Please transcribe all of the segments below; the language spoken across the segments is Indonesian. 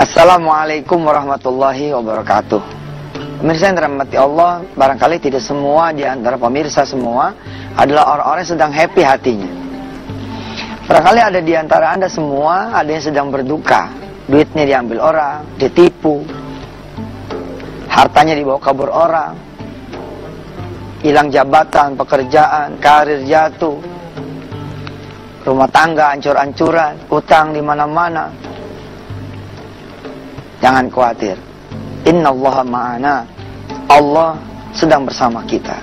Assalamualaikum warahmatullahi wabarakatuh. Pemirsa yang dirahmati Allah, barangkali tidak semua di antara pemirsa semua adalah orang-orang yang sedang happy hatinya. Barangkali ada di antara Anda semua ada yang sedang berduka. Duitnya diambil orang, ditipu, hartanya dibawa kabur orang, hilang jabatan, pekerjaan, karir jatuh, rumah tangga hancur-hancuran, utang di mana-mana. Jangan khawatir. Innallaha ma'ana. Allah sedang bersama kita.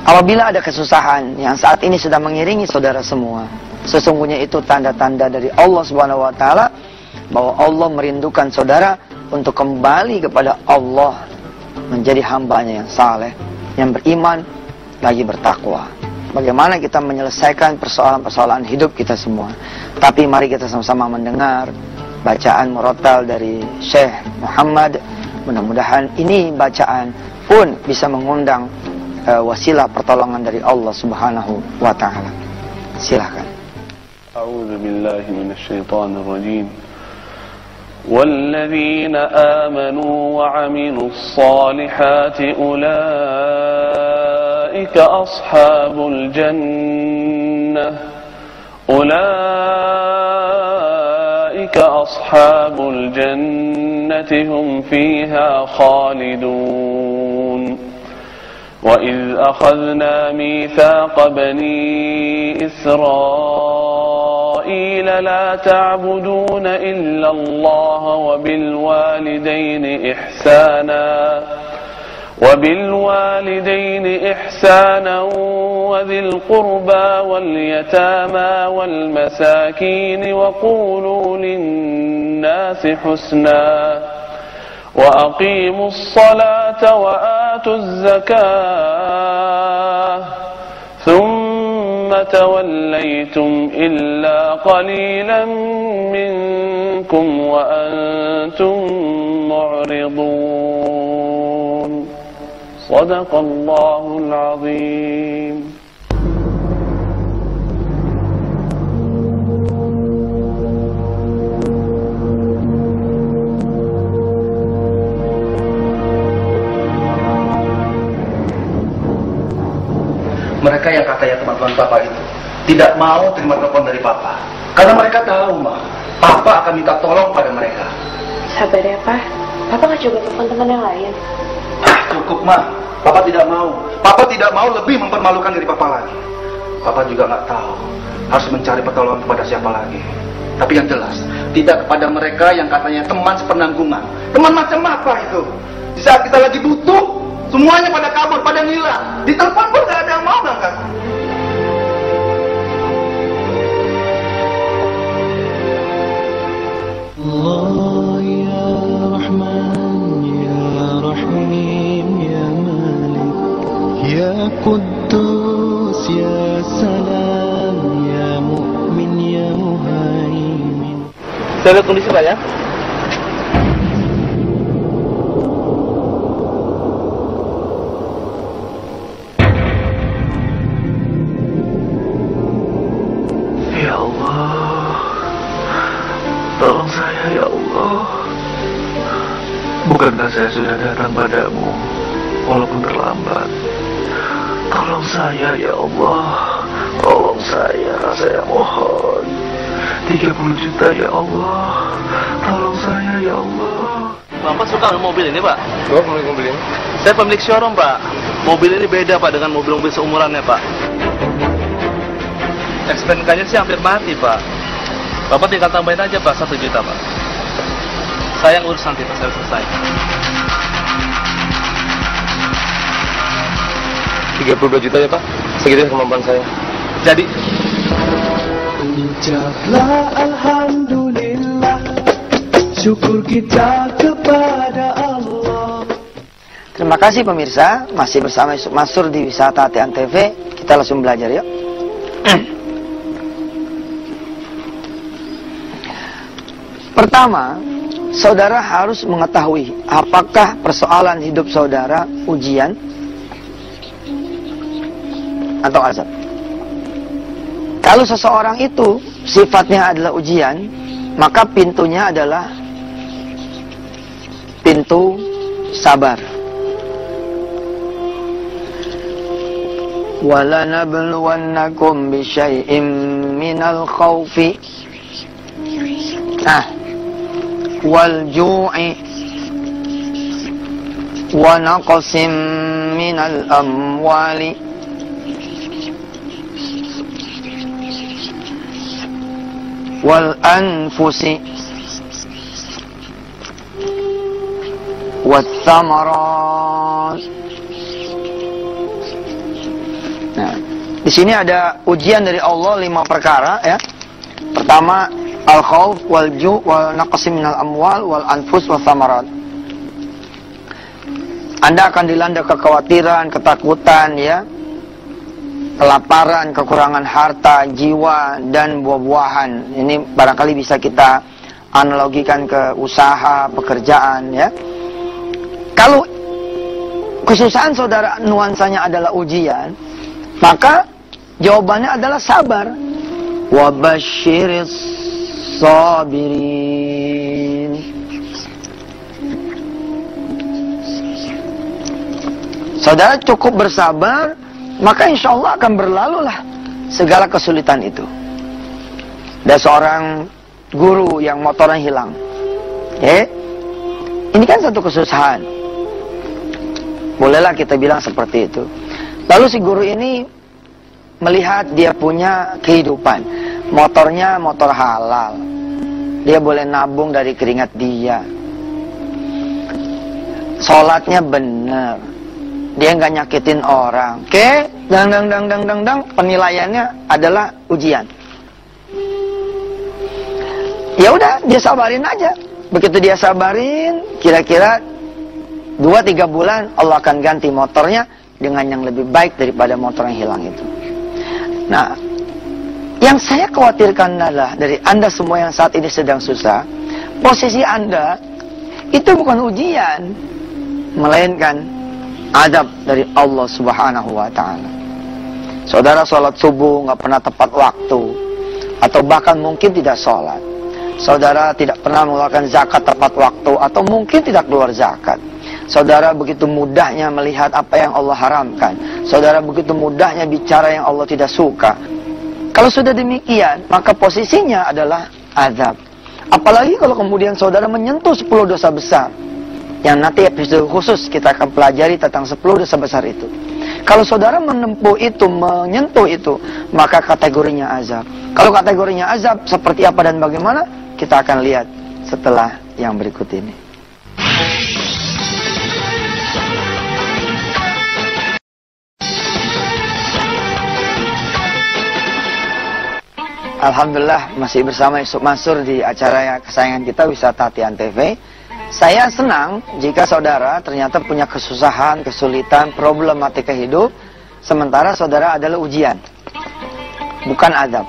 Apabila ada kesusahan yang saat ini sedang mengiringi saudara semua, sesungguhnya itu tanda-tanda dari Allah Subhanahu wa taala bahwa Allah merindukan saudara untuk kembali kepada Allah, menjadi hambanya yang saleh, yang beriman, lagi bertakwa. Bagaimana kita menyelesaikan persoalan-persoalan hidup kita semua. Tapi mari kita sama-sama mendengar bacaan murattal dari Syekh Muhammad. Mudah-mudahan ini bacaan pun bisa mengundang wasilah pertolongan dari Allah Subhanahu wa taala. Silakan. A'udzu billahi minasyaitonir rajim. وَالَّذِينَ آمَنُوا وَعَمِلُوا الصَّالِحَاتِ أُولَئِكَ أَصْحَابُ الْجَنَّةِ أصحاب الجنة هم فيها خالدون وإذ أخذنا ميثاق بني إسرائيل لا تعبدون إلا الله وبالوالدين إحسانا وذي القربى واليتامى والمساكين وقولوا للناس حسنا وأقيموا الصلاة وآتوا الزكاة ثم توليتم إلا قليلا منكم وأنتم معرضون صدق الله العظيم. Mereka yang katanya teman-teman Papa itu tidak mau terima telepon dari Papa karena mereka tahu, Ma, Papa akan minta tolong pada mereka. Sabar ya, Pak. Papa nggak coba telepon teman yang lain. Cukup, Ma. Papa tidak mau. Papa tidak mau lebih mempermalukan diri Papa lagi. Papa juga nggak tahu harus mencari pertolongan kepada siapa lagi. Tapi yang jelas, tidak kepada mereka yang katanya teman sepenanggungan. Teman macam apa itu? Di saat kita lagi butuh, semuanya pada kabur, pada ngilang. Di telepon pun gak ada yang mau ngangkat. Allah ya Rahman ya Rahim ya Malik ya Quddus ya Salam ya Mu'min ya Muhaimin. Saya lihat kondisi Pak ya. Ya Allah, tolong saya ya Allah. Bukankah saya sudah datang padamu walaupun terlambat? Tolong saya ya Allah, tolong saya mohon. 30 juta ya Allah, tolong saya ya Allah. Bapak suka dengan mobil ini Pak? Gua pemilik mobil ini. Saya pemilik showroom Pak. Mobil ini beda Pak dengan mobil-mobil seumurannya Pak. SPNK-nya sih hampir mati Pak. Bapak tinggal tambahin aja Pak 1 juta Pak. Saya yang urus nanti Pak, saya selesai. 32 juta ya Pak. Segitu kemampuan saya. Jadi Ucaplah alhamdulillah, syukur kita kepada Allah. Terima kasih pemirsa, masih bersama Yusuf Mansur di Wisata Hati Antv. Kita langsung belajar yuk. Pertama, saudara harus mengetahui apakah persoalan hidup saudara ujian atau azab. Kalau seseorang itu sifatnya adalah ujian, maka pintunya adalah pintu sabar. Walanabluwannakum bisyai'im minal khawfi wal ju'i wa naqsim minal amwali wal anfusi wat thamarat. Nah, di sini ada ujian dari Allah 5 perkara ya. Pertama, al-khauf wal ju' wal naqsim minal amwal wal anfus was thamarat. Anda akan dilanda kekhawatiran, ketakutan ya. Kelaparan, kekurangan harta, jiwa dan buah-buahan. Ini barangkali bisa kita analogikan ke usaha, pekerjaan ya. Kalau kesusahan saudara nuansanya adalah ujian, maka jawabannya adalah sabar. Wabasyiris sabirin. Saudara cukup bersabar, maka insya Allah akan berlalulah segala kesulitan itu. Ada seorang guru yang motornya hilang. Ini kan satu kesusahan. Bolehlah kita bilang seperti itu. Lalu si guru ini melihat dia punya kehidupan. Motornya motor halal. Dia boleh nabung dari keringat dia. Sholatnya benar. Dia nggak nyakitin orang. Oke, penilaiannya adalah ujian. Ya udah, dia sabarin aja. Begitu dia sabarin, kira-kira 2-3 bulan Allah akan ganti motornya dengan yang lebih baik daripada motor yang hilang itu. Nah, yang saya khawatirkan adalah dari Anda semua yang saat ini sedang susah, posisi Anda itu bukan ujian, melainkan azab dari Allah Subhanahu wa Ta'ala. Saudara sholat subuh nggak pernah tepat waktu, atau bahkan mungkin tidak sholat. Saudara tidak pernah mengeluarkan zakat tepat waktu, atau mungkin tidak keluar zakat. Saudara begitu mudahnya melihat apa yang Allah haramkan. Saudara begitu mudahnya bicara yang Allah tidak suka. Kalau sudah demikian, maka posisinya adalah azab. Apalagi kalau kemudian saudara menyentuh 10 dosa besar. Yang nanti episode khusus kita akan pelajari tentang 10 dosa besar itu. Kalau saudara menempuh itu, menyentuh itu, maka kategorinya azab. Kalau kategorinya azab, seperti apa dan bagaimana? Kita akan lihat setelah yang berikut ini. Alhamdulillah masih bersama Yusuf Mansur di acara kesayangan kita, Wisata Hati Antv. Saya senang jika saudara ternyata punya kesusahan, kesulitan, problematika hidup, sementara saudara adalah ujian, bukan azab.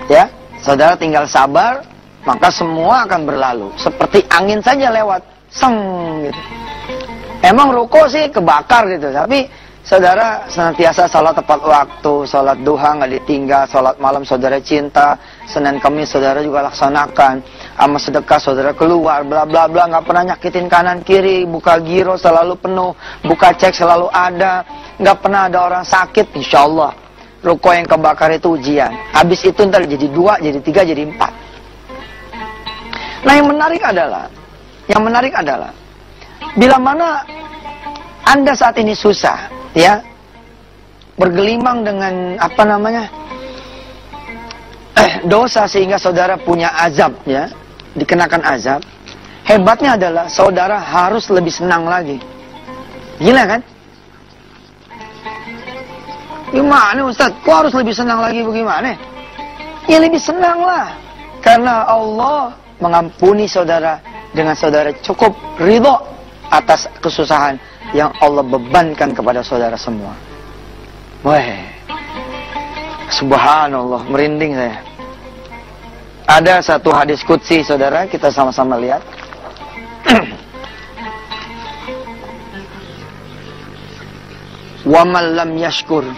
Ya, saudara tinggal sabar, maka semua akan berlalu. Seperti angin saja lewat, seng gitu. Emang ruko sih kebakar gitu, tapi saudara senantiasa sholat tepat waktu, sholat duha nggak ditinggal, sholat malam saudara cinta, Senin Kamis saudara juga laksanakan, sama sedekah saudara keluar, bla bla bla, nggak pernah nyakitin kanan kiri, buka giro selalu penuh, buka cek selalu ada, nggak pernah ada orang sakit, insya Allah. Ruko yang kebakar itu ujian, habis itu ntar jadi 2, jadi 3, jadi 4. Nah yang menarik adalah, bila mana Anda saat ini susah, ya, bergelimang dengan dosa sehingga saudara punya azab, ya, dikenakan azab. Hebatnya adalah saudara harus lebih senang lagi. Gila kan? Gimana Ustaz? Kok harus lebih senang lagi bagaimana? Ya lebih senang lah, karena Allah mengampuni saudara dengan saudara cukup ridho atas kesusahan yang Allah bebankan kepada saudara semua. Wah, subhanallah, merinding saya. Ada satu hadis qudsi saudara, kita sama-sama lihat. Wa man lam yashkur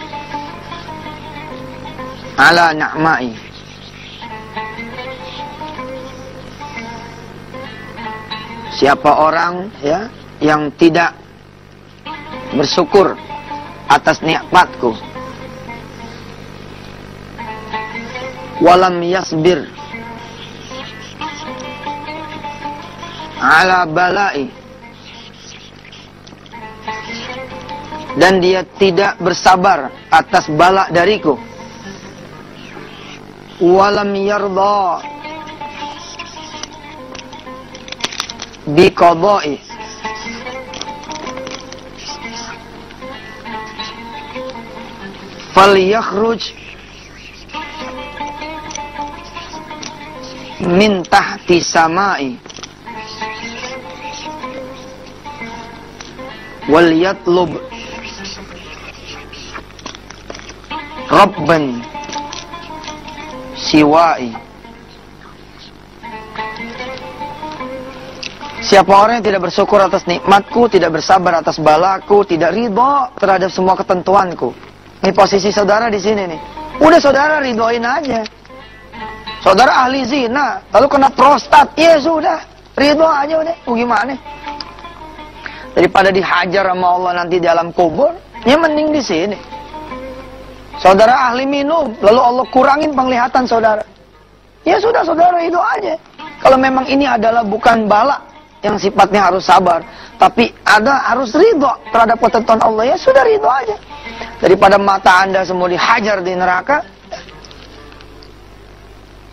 ala na'mai Siapa orang ya yang tidak bersyukur atas nikmatku, walam yasbir ala balai, dan dia tidak bersabar atas bala dariku, walam yarda biqadai, falyakhruj min tahti samai wal yatlub rabban siwai. Siapa orang yang tidak bersyukur atas nikmatku, tidak bersabar atas balaku, tidak ridho terhadap semua ketentuanku. Ini posisi saudara di sini nih. Udah saudara ridhoin aja. Saudara ahli zina, lalu kena prostat, ya sudah, ridho aja udah. Gimana? Daripada dihajar sama Allah nanti di alam kubur, ya mending di sini. Saudara ahli minum, lalu Allah kurangin penglihatan saudara. Ya sudah saudara ridho aja. Kalau memang ini adalah bukan bala yang sifatnya harus sabar, tapi harus ridho terhadap ketentuan Allah, ya sudah ridho aja. Daripada mata anda semua dihajar di neraka,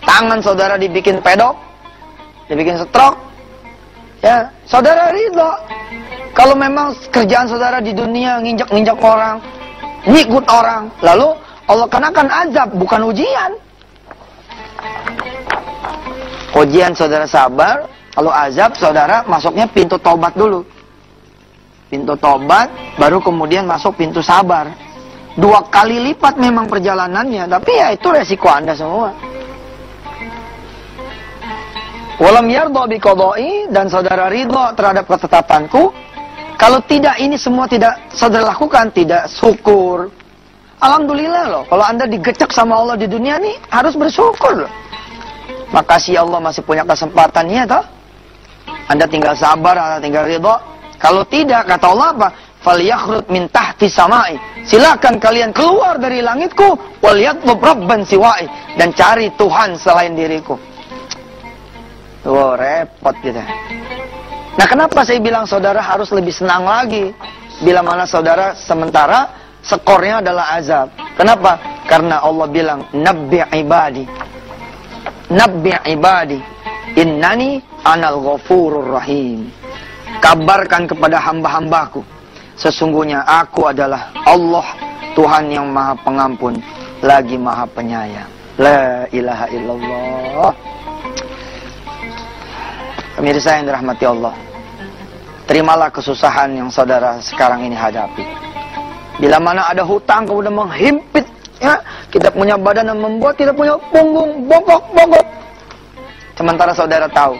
tangan saudara dibikin pedok, dibikin stroke, ya saudara ridho. Kalau memang kerjaan saudara di dunia nginjak-nginjak orang, nyikut orang, lalu Allah kenakan azab, bukan ujian. Ujian saudara sabar, kalau azab saudara masuknya pintu tobat dulu. Pintu tobat, baru kemudian masuk pintu sabar. 2 kali lipat memang perjalanannya, tapi ya itu resiko anda semua. Walam yardha biqadai, dan saudara ridho terhadap ketetapanku. Kalau tidak, ini semua tidak saudara lakukan, tidak syukur. Alhamdulillah loh, kalau anda digecek sama Allah di dunia nih, harus bersyukur loh. Makasih Allah masih punya kesempatannya toh. Anda tinggal sabar, Anda tinggal ridho. Kalau tidak, kata Allah apa? Falyakhruj min tahti samai. Silakan kalian keluar dari langitku, wal yatlub rabban siwai, dan cari Tuhan selain diriku. Tuh, repot gitu. Nah, kenapa saya bilang saudara harus lebih senang lagi? Bila mana saudara sementara skornya adalah azab. Kenapa? Karena Allah bilang, Nabbi ibadi. Nabbi ibadi. Innani anal ghafurur rahim. Kabarkan kepada hamba-hambaku, sesungguhnya aku adalah Allah, Tuhan yang maha pengampun, lagi maha penyayang. La ilaha illallah. Pemirsa yang dirahmati Allah, terimalah kesusahan yang saudara sekarang ini hadapi. Bila mana ada hutang kemudian menghimpit, ya, kita punya badan yang membuat kita punya punggung bongkok-bongkok. Sementara saudara tahu,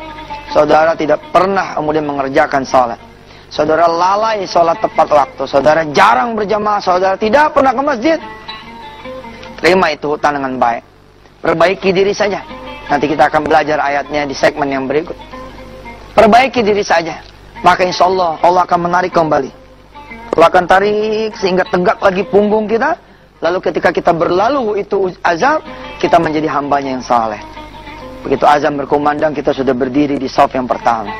saudara tidak pernah kemudian mengerjakan sholat. Saudara lalai sholat tepat waktu. Saudara jarang berjamaah. Saudara tidak pernah ke masjid. Terima itu hutang dengan baik. Perbaiki diri saja. Nanti kita akan belajar ayatnya di segmen yang berikut. Perbaiki diri saja. Maka insya Allah, Allah akan menarik kembali. Allah akan tarik sehingga tegak lagi punggung kita. Lalu ketika kita berlalu itu azab, kita menjadi hambanya yang saleh. Begitu azan berkumandang, kita sudah berdiri di shaf yang pertama.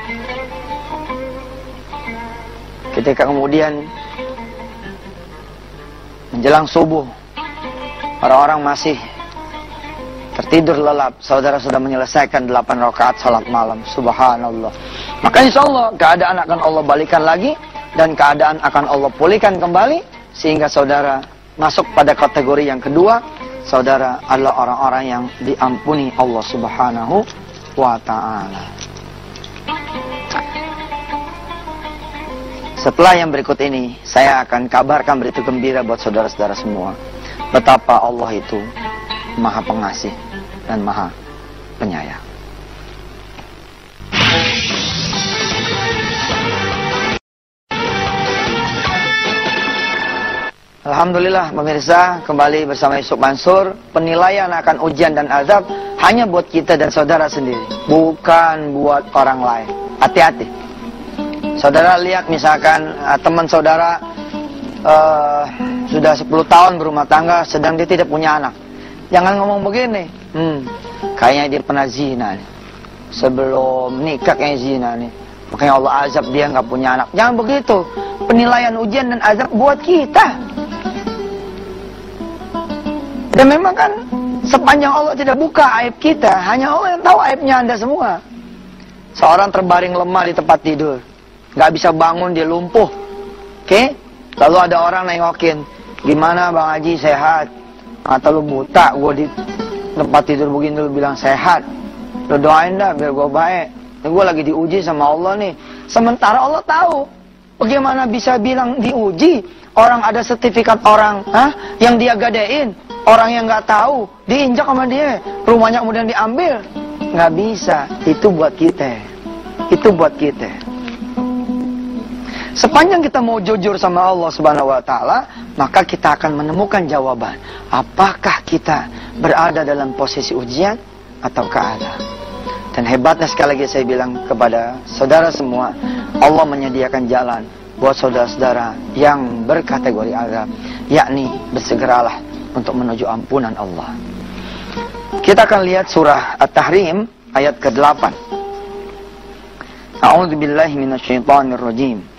Ketika kemudian menjelang subuh, orang-orang masih tertidur lelap, saudara sudah menyelesaikan 8 rakaat salat malam. Subhanallah. Maka insya Allah keadaan akan Allah balikan lagi, dan keadaan akan Allah pulihkan kembali, sehingga saudara masuk pada kategori yang kedua. Saudara adalah orang-orang yang diampuni Allah Subhanahu wa ta'ala. Setelah yang berikut ini, saya akan kabarkan berita gembira buat saudara-saudara semua, betapa Allah itu maha pengasih dan maha penyayang. Alhamdulillah pemirsa, kembali bersama Yusuf Mansur. Penilaian akan ujian dan azab hanya buat kita dan saudara sendiri, bukan buat orang lain. Hati-hati. Saudara lihat misalkan teman saudara sudah 10 tahun berumah tangga, sedang dia tidak punya anak. Jangan ngomong begini, kayaknya dia pernah zina nih. Sebelum nikah kayaknya zina nih, makanya Allah azab dia nggak punya anak. Jangan begitu. Penilaian ujian dan azab buat kita. Dan memang kan sepanjang Allah tidak buka aib kita, hanya Allah yang tahu aibnya Anda semua. Seorang terbaring lemah di tempat tidur, nggak bisa bangun, dia lumpuh. Oke? Lalu ada orang nengokin, gimana Bang Haji, sehat? Atau lu buta, gue di tempat tidur begini, lu bilang sehat. Lu doain dah biar gue baik. Gue lagi diuji sama Allah nih. Sementara Allah tahu. Bagaimana bisa bilang diuji? Orang ada sertifikat orang yang dia gadein. Orang yang nggak tahu, diinjak sama dia. Rumahnya kemudian diambil. Nggak bisa. Itu buat kita. Itu buat kita. Sepanjang kita mau jujur sama Allah Subhanahu wa taala, maka kita akan menemukan jawaban. Apakah kita berada dalam posisi ujian ataukah ada? Dan hebatnya sekali lagi saya bilang kepada saudara semua, Allah menyediakan jalan buat saudara-saudara yang berkategori azab, yakni bersegeralah untuk menuju ampunan Allah. Kita akan lihat surah At-Tahrim ayat ke-8. A'udzubillahi minasyaitonirrajim.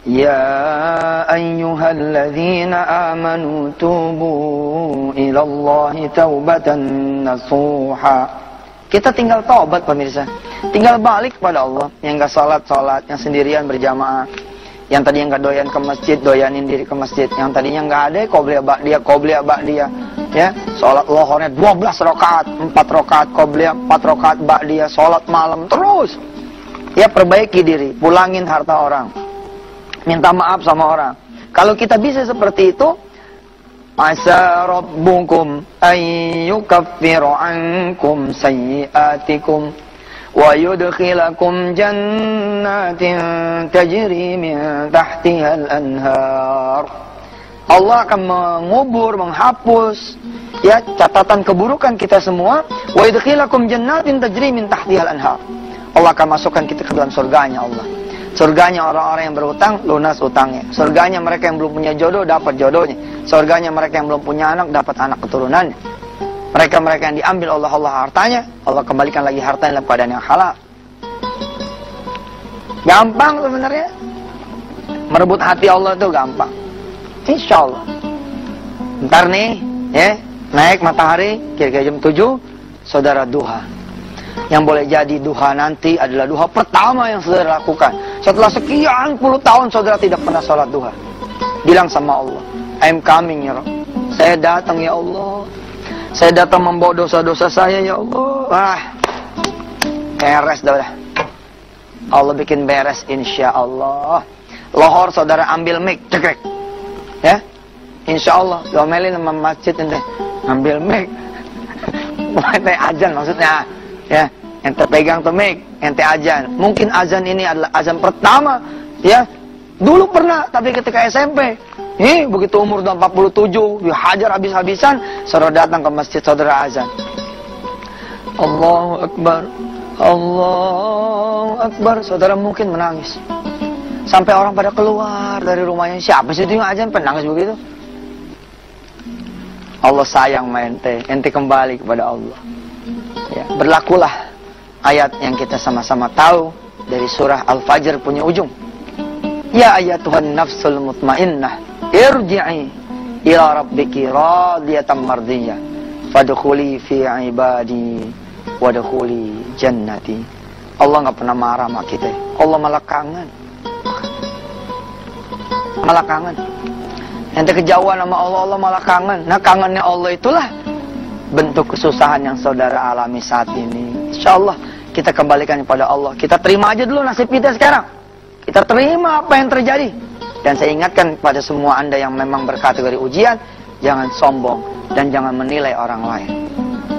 Ya ayyuhalladzina amanu tubu ilallahi taubatan nasuha. Kita tinggal taubat pemirsa. Tinggal balik kepada Allah. Yang gak sholat, yang sendirian berjamaah. Yang tadinya gak doyan ke masjid, doyanin diri ke masjid. Yang tadinya gak ada, qobliyah ba'diyah. Ya, sholat lohornya 12 rakaat, 4 rakaat qobliyah, 4 rakaat ba'diyah, sholat malam terus. Ya, perbaiki diri, pulangin harta orang. Minta maaf sama orang. Kalau kita bisa seperti itu, asa rabbukum ayyukaffiru ankum sayyiatikum wa yudkhilakum jannatin tajri min tahtihal anhar. Allah akan mengubur, menghapus ya catatan keburukan kita semua. Wa yudkhilakum jannatin tajri min tahtihal anhar. Allah akan masukkan kita ke dalam surganya Allah. Surganya orang-orang yang berutang, lunas utangnya. Surganya mereka yang belum punya jodoh, dapat jodohnya. Surganya mereka yang belum punya anak, dapat anak keturunannya. Mereka-mereka yang diambil Allah hartanya, Allah kembalikan lagi hartanya dalam keadaan yang halal. Gampang sebenarnya. Merebut hati Allah itu gampang. Insya Allah. Ntar nih, ya, naik matahari, kira-kira jam 7, saudara duha. Yang boleh jadi duha nanti adalah duha pertama yang saudara lakukan. Setelah sekian puluh tahun saudara tidak pernah sholat duha. Bilang sama Allah, I'm coming ya Rabb. Saya datang ya Allah. Saya datang membawa dosa-dosa saya ya Allah. Beres dah. Allah bikin beres insya Allah. Lohor saudara ambil mic, cekrek. Ya, insya Allah. Domelin sama masjid ente. Ambil mic. Ente azan maksudnya. Ya, ente pegang tuh mic, ente azan. Mungkin azan ini adalah azan pertama, ya. Dulu pernah, tapi ketika SMP, begitu umur udah 47, dihajar habis-habisan, saudara datang ke masjid, saudara azan. Allahu Akbar, Allahu Akbar. Saudara mungkin menangis. Sampai orang pada keluar dari rumahnya. Siapa sih itu yang azan penangis begitu? Allah sayang sama ente kembali kepada Allah. Ya, berlakulah ayat yang kita sama-sama tahu dari surah Al-Fajr punya ujung. Ya ayatuhan nafsul mutmainnah, irji'i ila rabbiki radiyatan mardiyah, fadkhuli fi ibadi wadkhuli jannati. Allah nggak pernah marah sama kita. Allah malah kangen. Malah kangen. Ente kejauhan sama Allah, Allah malah kangen. Nah, kangennya Allah itulah bentuk kesusahan yang saudara alami saat ini. Insya Allah kita kembalikan kepada Allah. Kita terima aja dulu nasib kita sekarang. Kita terima apa yang terjadi. Dan saya ingatkan kepada semua anda yang memang berkategori ujian, jangan sombong dan jangan menilai orang lain.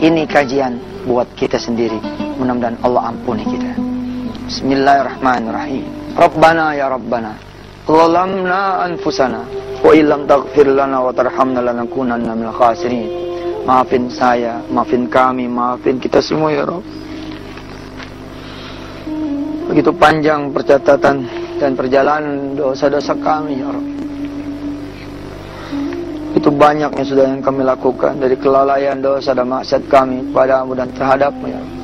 Ini kajian buat kita sendiri. Mudah-mudahan Allah ampuni kita. Bismillahirrahmanirrahim. Rabbana ya Rabbana, zalamna anfusana wa illam taghfir lana wa tarhamna lanakunanna minal khasirin. Maafin saya, maafin kami, maafin kita semua ya Rabb. Begitu panjang percatatan dan perjalanan dosa-dosa kami ya Rabb. Itu banyaknya sudah yang kami lakukan dari kelalaian dosa dan maksiat kami padamu dan terhadapmu ya Rabb.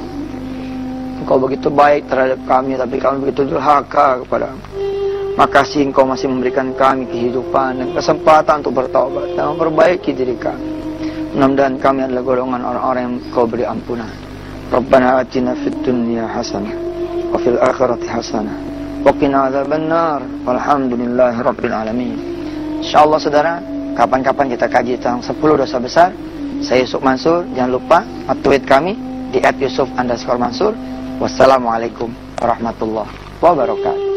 Engkau begitu baik terhadap kami, tapi kami begitu durhaka kepadamu. Makasih Engkau masih memberikan kami kehidupan dan kesempatan untuk bertaubat dan memperbaiki diri kami. Mudah-mudahan kami adalah golongan orang-orang yang Engkau beri ampunan. Rabbana atina fid dunya hasanah wa fil akhirati hasanah wa qina adzabannar. Walhamdulillahi rabbil alamin. Insyaallah saudara, kapan-kapan kita kaji tentang 10 dosa besar. Saya Yusuf Mansur, jangan lupa tweet kami di @yusuf_mansur. Wassalamualaikum warahmatullahi wabarakatuh.